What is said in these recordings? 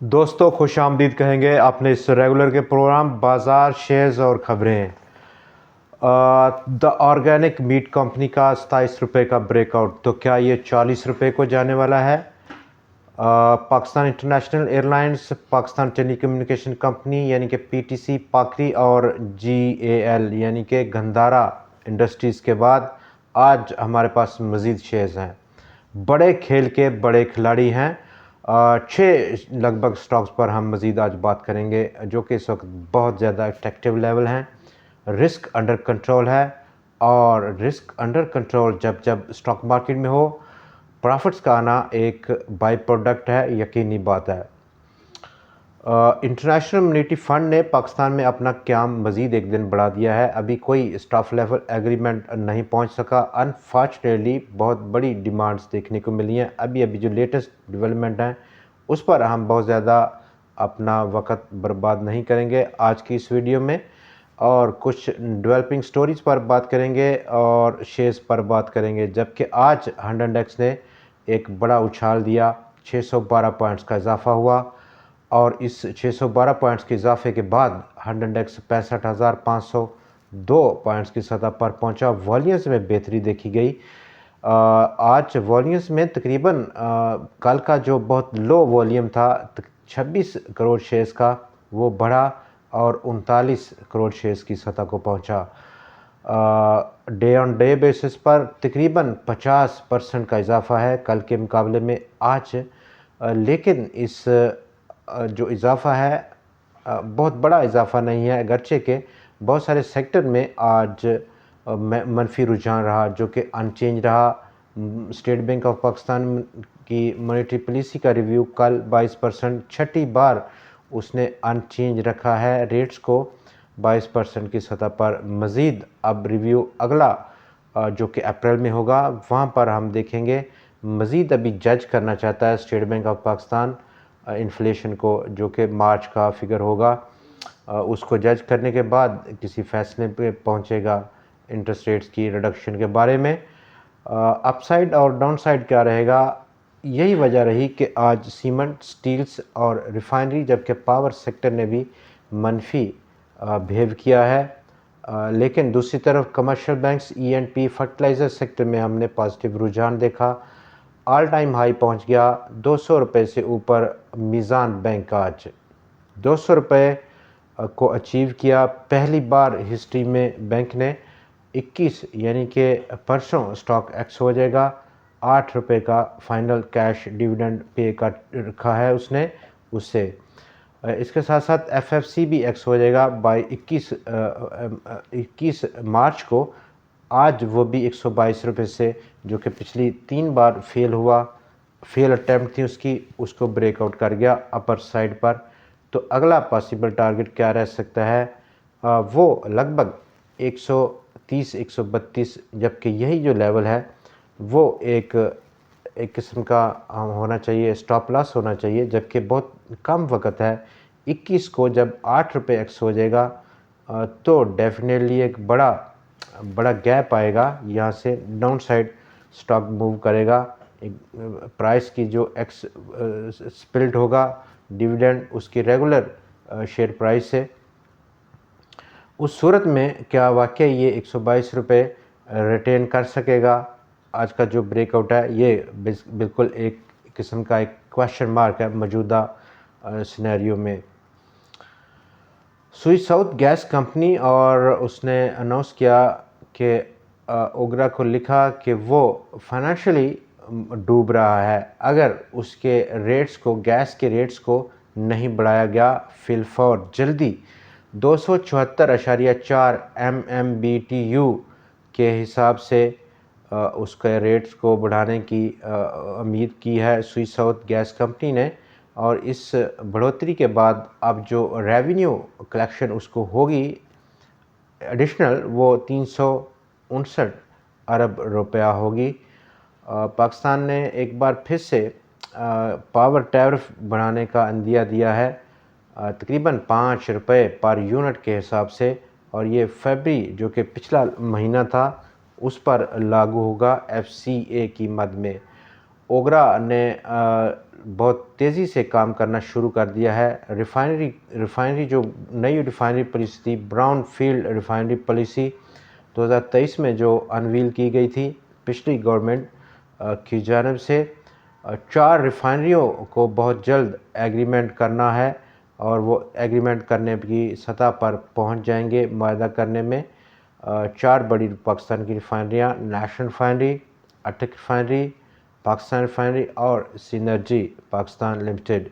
दोस्तों खुश आमदीद कहेंगे अपने इस रेगुलर के प्रोग्राम बाज़ार शेयर्स और ख़बरें। द ऑर्गेनिक मीट कंपनी का 27 रुपये का ब्रेकआउट, तो क्या ये 40 रुपये को जाने वाला है? Pakistan international airlines, Pakistan telecommunication company यानी कि पीटीसी पाकरी और जीएएल यानी कि गंधारा इंडस्ट्रीज़ के बाद आज हमारे पास मज़ीद शेयर्स हैं। बड़े खेल के बड़े खिलाड़ी हैं। छः लगभग स्टॉक्स पर हम मज़ीद आज बात करेंगे जो कि इस वक्त बहुत ज़्यादा अट्रैक्टिव लेवल हैं। रिस्क अंडर कंट्रोल है, और रिस्क अंडर कंट्रोल जब जब स्टॉक मार्केट में हो, प्रॉफिट्स का आना एक बाई प्रोडक्ट है, यकीनी बात है। इंटरनेशनल मॉनेटरी फ़ंड ने पाकिस्तान में अपना क़याम मज़ीद एक दिन बढ़ा दिया है। अभी कोई स्टाफ लेवल एग्रीमेंट नहीं पहुंच सका। अनफॉर्चुनेटली बहुत बड़ी डिमांड्स देखने को मिली हैं। अभी अभी जो लेटेस्ट डेवलपमेंट हैं उस पर हम बहुत ज़्यादा अपना वक्त बर्बाद नहीं करेंगे आज की इस वीडियो में, और कुछ डेवलपिंग स्टोरीज़ पर बात करेंगे और शेयर्स पर बात करेंगे। जबकि आज 100x ने एक बड़ा उछाल दिया, 612 पॉइंट्स का इजाफा हुआ, और इस 612 पॉइंट्स के इजाफे के बाद 100x 65,502 पॉइंट्स की सतह पर पहुंचा। वॉल्यूम्स में बेहतरी देखी गई। आज वॉल्यूम्स में तकरीबन कल का जो बहुत लो वॉल्यूम था 26 करोड़ शेयर्स का, वो बढ़ा और 39 करोड़ शेयर्स की सतह को पहुंचा। डे ऑन डे बेसिस पर तकरीबन 50% का इजाफा है कल के मुकाबले में आज। लेकिन इस जो इजाफा है बहुत बड़ा इजाफा नहीं है, अगरचे के बहुत सारे सेक्टर में आज मनफी रुझान रहा जो कि अनचेंज रहा। स्टेट बैंक ऑफ पाकिस्तान की मॉनेटरी पॉलिसी का रिव्यू कल 22%, छठी बार उसने अनचेंज रखा है रेट्स को 22% की सतह पर। मज़ीद अब रिव्यू अगला जो कि अप्रैल में होगा वहाँ पर हम देखेंगे। मज़ीद अभी जज करना चाहता है state bank of Pakistan inflation को, जो कि मार्च का फिगर होगा। उसको जज करने के बाद किसी फैसले पे पहुंचेगा इंटरेस्ट रेट्स की रिडक्शन के बारे में। अपसाइड और डाउनसाइड क्या रहेगा, यही वजह रही कि आज सीमेंट, स्टील्स और रिफाइनरी जबकि पावर सेक्टर ने भी मनफी बिहेव किया है। लेकिन दूसरी तरफ commercial banks, ENP, fertiliser sector में हमने पॉजिटिव रुझान देखा। ऑल टाइम हाई पहुंच गया 200 रुपये से ऊपर। मीज़ान बैंक आज 200 रुपये को अचीव किया। पहली बार हिस्ट्री में बैंक ने 21 यानी कि परसों स्टॉक एक्स हो जाएगा। 8 रुपये का फाइनल कैश डिविडेंड पे का रखा है उसने उससे। इसके साथ साथ एफएफसी भी एक्स हो जाएगा बाई 21 मार्च को। आज वो भी 122 रुपये से, जो कि पिछली 3 बार फेल अटैम्प्ट थी उसकी, उसको ब्रेकआउट कर गया अपर साइड पर। तो अगला पॉसिबल टारगेट क्या रह सकता है, वो लगभग 130 132, जबकि यही जो लेवल है वो एक किस्म का होना चाहिए, स्टॉप लॉस होना चाहिए। जबकि बहुत कम वक्त है, 21 को जब 8 रुपये एक्स हो जाएगा तो डेफिनेटली एक बड़ा गैप आएगा। यहाँ से डाउन साइड स्टॉक मूव करेगा। एक प्राइस की जो एक्स स्पिल्ट होगा डिविडेंड उसकी रेगुलर शेयर प्राइस से, उस सूरत में क्या वाकई ये 122 रुपये रिटेन कर सकेगा? आज का जो ब्रेकआउट है ये बिल्कुल एक किस्म का एक क्वेश्चन मार्क है मौजूदा सिनेरियो में। स्विस साउथ गैस कंपनी और उसने अनाउंस किया कि ओगरा को लिखा कि वो फाइनेंशियली डूब रहा है अगर उसके रेट्स को, गैस के रेट्स को नहीं बढ़ाया गया फिलफौर जल्दी। 274.4 MMBTU के हिसाब से उसके रेट्स को बढ़ाने की उम्मीद की है स्विस साउथ गैस कंपनी ने। और इस बढ़ोतरी के बाद अब जो रेवेन्यू कलेक्शन उसको होगी एडिशनल, वो 359 अरब रुपया होगी। पाकिस्तान ने एक बार फिर से पावर टैरिफ बढ़ाने का इंदिया दिया है तकरीबन 5 रुपये पर यूनिट के हिसाब से, और ये फरवरी जो कि पिछला महीना था उस पर लागू होगा एफसीए की मद में। ओगरा ने बहुत तेज़ी से काम करना शुरू कर दिया है। रिफाइनरी जो नई रिफाइनरी पॉलिसी थी, ब्राउन फील्ड रिफाइनरी पॉलिसी 2023 में जो अनवील की गई थी पिछली गवर्नमेंट की जानिब से, 4 रिफाइनरियों को बहुत जल्द एग्रीमेंट करना है और वो एग्रीमेंट करने की सतह पर पहुंच जाएंगे मुआहदा करने में। 4 बड़ी पाकिस्तान की रिफाइनरियाँ, नेशनल रिफाइनरी, अटक रिफाइनरी, पाकिस्तान रिफाइनरी और सिनर्जी पाकिस्तान लिमिटेड,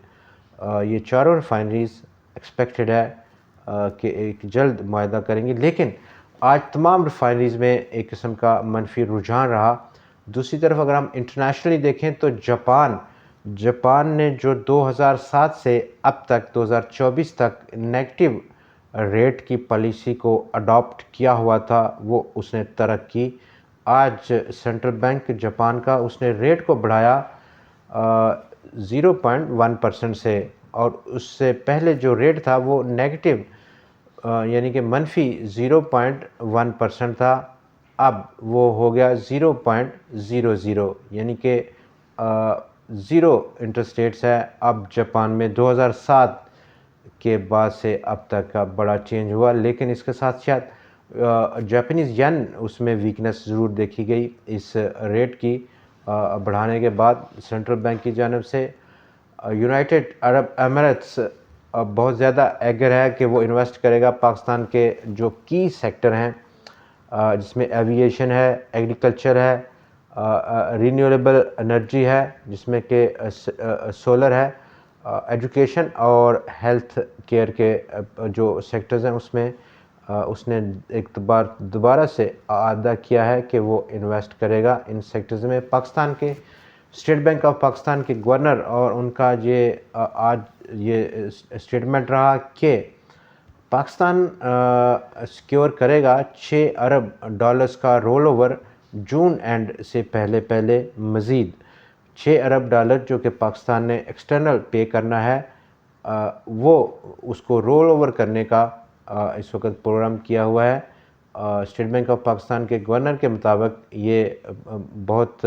ये चारों रिफाइनरीज एक्सपेक्टेड है कि एक जल्द मुआहदा करेंगी। लेकिन आज तमाम रिफाइनरीज में एक किस्म का मनफी रुझान रहा। दूसरी तरफ अगर हम इंटरनेशनली देखें तो जापान ने जो 2007 से अब तक 2024 तक नेगेटिव रेट की पॉलिसी को अडॉप्ट किया हुआ था, वो उसने तरक की। आज सेंट्रल बैंक जापान का उसने रेट को बढ़ाया 0.1% से, और उससे पहले जो रेट था वो नेगेटिव यानी कि मनफी 0.1% था, अब वो हो गया 0.00, यानी कि ज़ीरो इंटरेस्ट रेट्स है अब जापान में 2007 के बाद से अब तक का बड़ा चेंज हुआ। लेकिन इसके साथ साथ जापानीज़ येन उसमें वीकनेस ज़रूर देखी गई इस रेट की बढ़ाने के बाद सेंट्रल बैंक की जानिब से। यूनाइटेड अरब एमिरेट्स बहुत ज़्यादा एगर है कि वो इन्वेस्ट करेगा पाकिस्तान के जो की सेक्टर हैं, जिसमें एविएशन है, एग्रीकल्चर है, रीन्यूएबल एनर्जी है जिसमें कि सोलर है, एजुकेशन और हेल्थ केयर के जो सेक्टर्स हैं उसमें उसने एक बार दोबारा से आदा किया है कि वो इन्वेस्ट करेगा इन सेक्टर्स में। पाकिस्तान के स्टेट बैंक ऑफ पाकिस्तान के गवर्नर और उनका ये आज ये स्टेटमेंट रहा कि पाकिस्तान सिक्योर करेगा 6 अरब डॉलर्स का रोल ओवर जून एंड से पहले मज़ीद 6 अरब डॉलर जो कि पाकिस्तान ने एक्सटर्नल पे करना है, वो उसको रोल ओवर करने का इस वक्त प्रोग्राम किया हुआ है। स्टेट बैंक ऑफ पाकिस्तान के गवर्नर के मुताबिक ये बहुत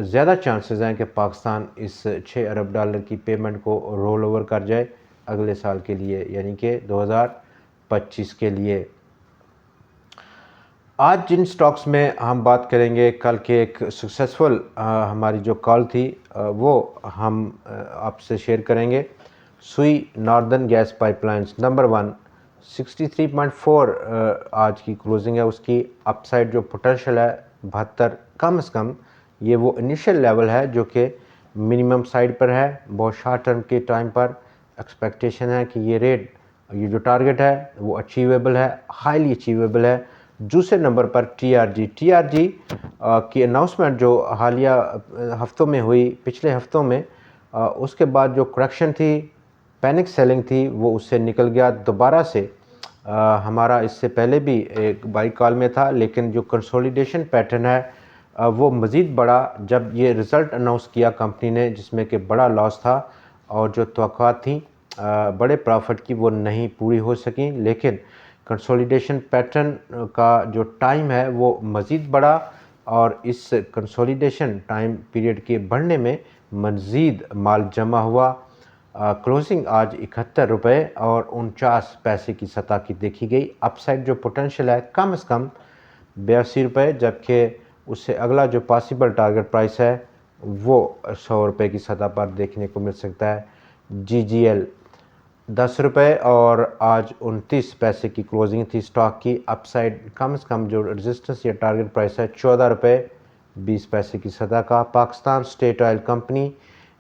ज़्यादा चांसेस हैं कि पाकिस्तान इस 6 अरब डॉलर की पेमेंट को रोल ओवर कर जाए अगले साल के लिए, यानी कि 2025 के लिए। आज जिन स्टॉक्स में हम बात करेंगे, कल के एक सक्सेसफुल हमारी जो कॉल थी वो हम आपसे शेयर करेंगे। सुई नॉर्दर्न गैस पाइपलाइंस नंबर 1 63.4 आज की क्लोजिंग है उसकी। अपसाइड जो पोटेंशियल है 72 कम से कम, ये वो इनिशियल लेवल है जो कि मिनिमम साइड पर है। बहुत शॉर्ट टर्म के टाइम पर एक्सपेक्टेशन है कि ये जो टारगेट है वो अचीवेबल है, हाईली अचीवेबल है। दूसरे नंबर पर टीआरजी की अनाउंसमेंट जो हालिया हफ्तों में हुई, पिछले हफ्तों में, उसके बाद जो करेक्शन थी, पैनिक सेलिंग थी, वो उससे निकल गया दोबारा से। हमारा इससे पहले भी एक बाई कॉल में था, लेकिन जो कंसोलिडेशन पैटर्न है वो मज़ीद बढ़ा जब ये रिज़ल्ट अनाउंस किया कंपनी ने, जिसमें कि बड़ा लॉस था और जो तवक्कुआत थी बड़े प्रॉफिट की वो नहीं पूरी हो सकी। लेकिन कंसोलिडेशन पैटर्न का जो टाइम है वो मज़ीद बढ़ा और इस कंसोलिडेशन टाइम पीरियड के बढ़ने में मज़ीद माल जमा हुआ। क्लोजिंग आज 71 रुपये और 49 पैसे की सतह की देखी गई। अपसाइड जो पोटेंशियल है कम से कम 82 रुपये, जबकि उससे अगला जो पॉसिबल टारगेट प्राइस है वो 100 रुपये की सतह पर देखने को मिल सकता है। GGL 10 रुपये और आज 29 पैसे की क्लोजिंग थी स्टॉक की। अपसाइड कम से कम जो रेजिस्टेंस या टारगेट प्राइस है 14 रुपये 20 पैसे की सतह का। पाकिस्तान स्टेट ऑयल कंपनी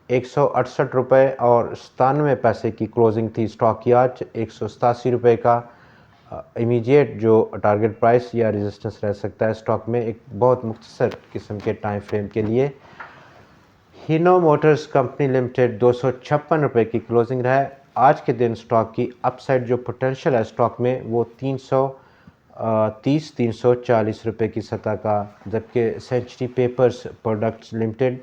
168 रुपये और 97 पैसे की क्लोजिंग थी स्टॉक की आज। 187 रुपये का इमीडिएट जो टारगेट प्राइस या रेजिस्टेंस रह सकता है स्टॉक में एक बहुत मुख्तसर किस्म के टाइम फ्रेम के लिए। हीनो मोटर्स कंपनी लिमिटेड 256 रुपये की क्लोजिंग रहा है आज के दिन। स्टॉक की अपसाइड जो पोटेंशियल है स्टॉक में वो 340 रुपये की सतह का। जबकि सेंचुरी पेपर्स प्रोडक्ट्स लिमिटेड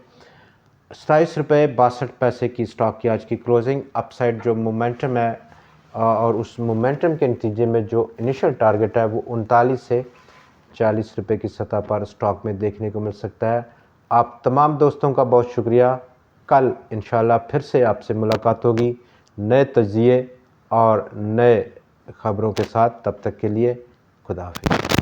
27 रुपये 62 पैसे की स्टॉक की आज की क्लोजिंग। अपसाइड जो मोमेंटम है और उस मोमेंटम के नतीजे में जो इनिशियल टारगेट है वो 39 से 40 रुपये की सतह पर स्टॉक में देखने को मिल सकता है। आप तमाम दोस्तों का बहुत शुक्रिया। कल इंशाल्लाह फिर से आपसे मुलाकात होगी नए तजिए और नए ख़बरों के साथ। तब तक के लिए खुदा हाफ़िज़।